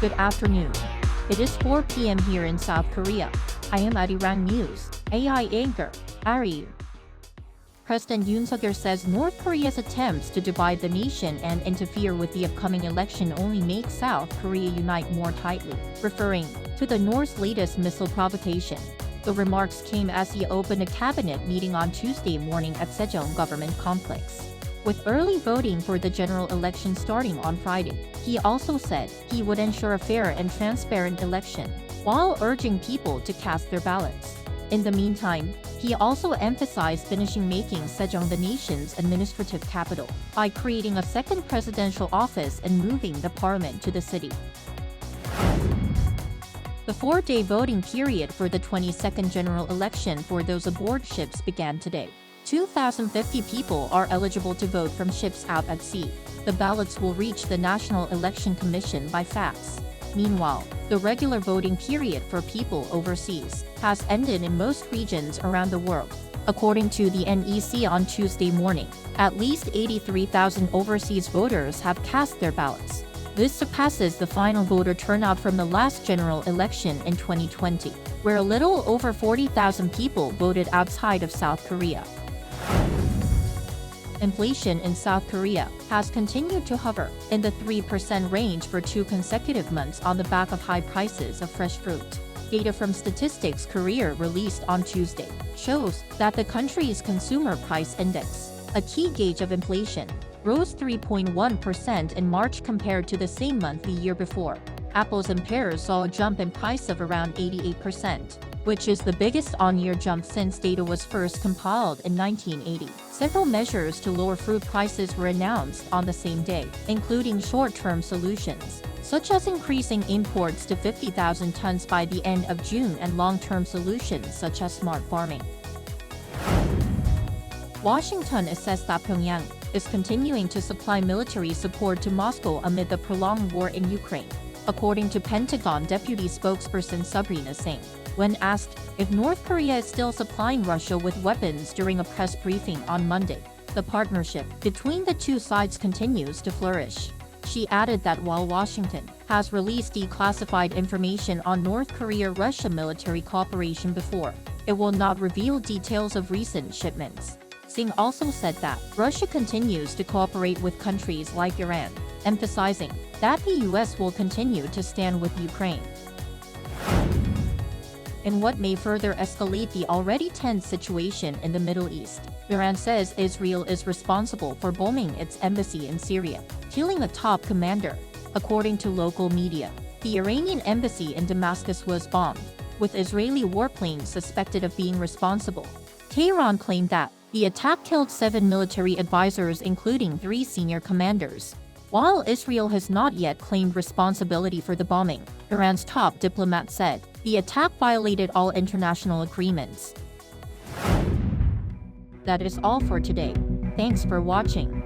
Good afternoon. It is 4 p.m. here in South Korea. I am Arirang News, AI anchor, Arirang. President Yoon says North Korea's attempts to divide the nation and interfere with the upcoming election only make South Korea unite more tightly, referring to the North's latest missile provocation. The remarks came as he opened a cabinet meeting on Tuesday morning at Sejong Government Complex. With early voting for the general election starting on Friday, he also said he would ensure a fair and transparent election, while urging people to cast their ballots. In the meantime, he also emphasized finishing making Sejong the nation's administrative capital by creating a second presidential office and moving the parliament to the city. The 4-day voting period for the 22nd general election for those aboard ships began today. 2,050 people are eligible to vote from ships out at sea. The ballots will reach the National Election Commission by fax. Meanwhile, the regular voting period for people overseas has ended in most regions around the world. According to the NEC on Tuesday morning, at least 83,000 overseas voters have cast their ballots. This surpasses the final voter turnout from the last general election in 2020, where a little over 40,000 people voted outside of South Korea. Inflation in South Korea has continued to hover in the 3% range for 2 consecutive months on the back of high prices of fresh fruit. Data from Statistics Korea released on Tuesday shows that the country's consumer price index, a key gauge of inflation, rose 3.1% in March compared to the same month the year before. Apples and pears saw a jump in price of around 88%. Which is the biggest on-year jump since data was first compiled in 1980. Several measures to lower fruit prices were announced on the same day, including short-term solutions, such as increasing imports to 50,000 tons by the end of June and long-term solutions such as smart farming. Washington assessed that Pyongyang is continuing to supply military support to Moscow amid the prolonged war in Ukraine, according to Pentagon Deputy Spokesperson Sabrina Singh. When asked if North Korea is still supplying Russia with weapons during a press briefing on Monday, the partnership between the two sides continues to flourish. She added that while Washington has released declassified information on North Korea-Russia military cooperation before, it will not reveal details of recent shipments. Singh also said that Russia continues to cooperate with countries like Iran, emphasizing that the U.S. will continue to stand with Ukraine. In what may further escalate the already tense situation in the Middle East, Iran says Israel is responsible for bombing its embassy in Syria, killing a top commander. According to local media, the Iranian embassy in Damascus was bombed, with Israeli warplanes suspected of being responsible. Tehran claimed that the attack killed 7 military advisors, including 3 senior commanders. While Israel has not yet claimed responsibility for the bombing, Iran's top diplomat said the attack violated all international agreements. That is all for today. Thanks for watching.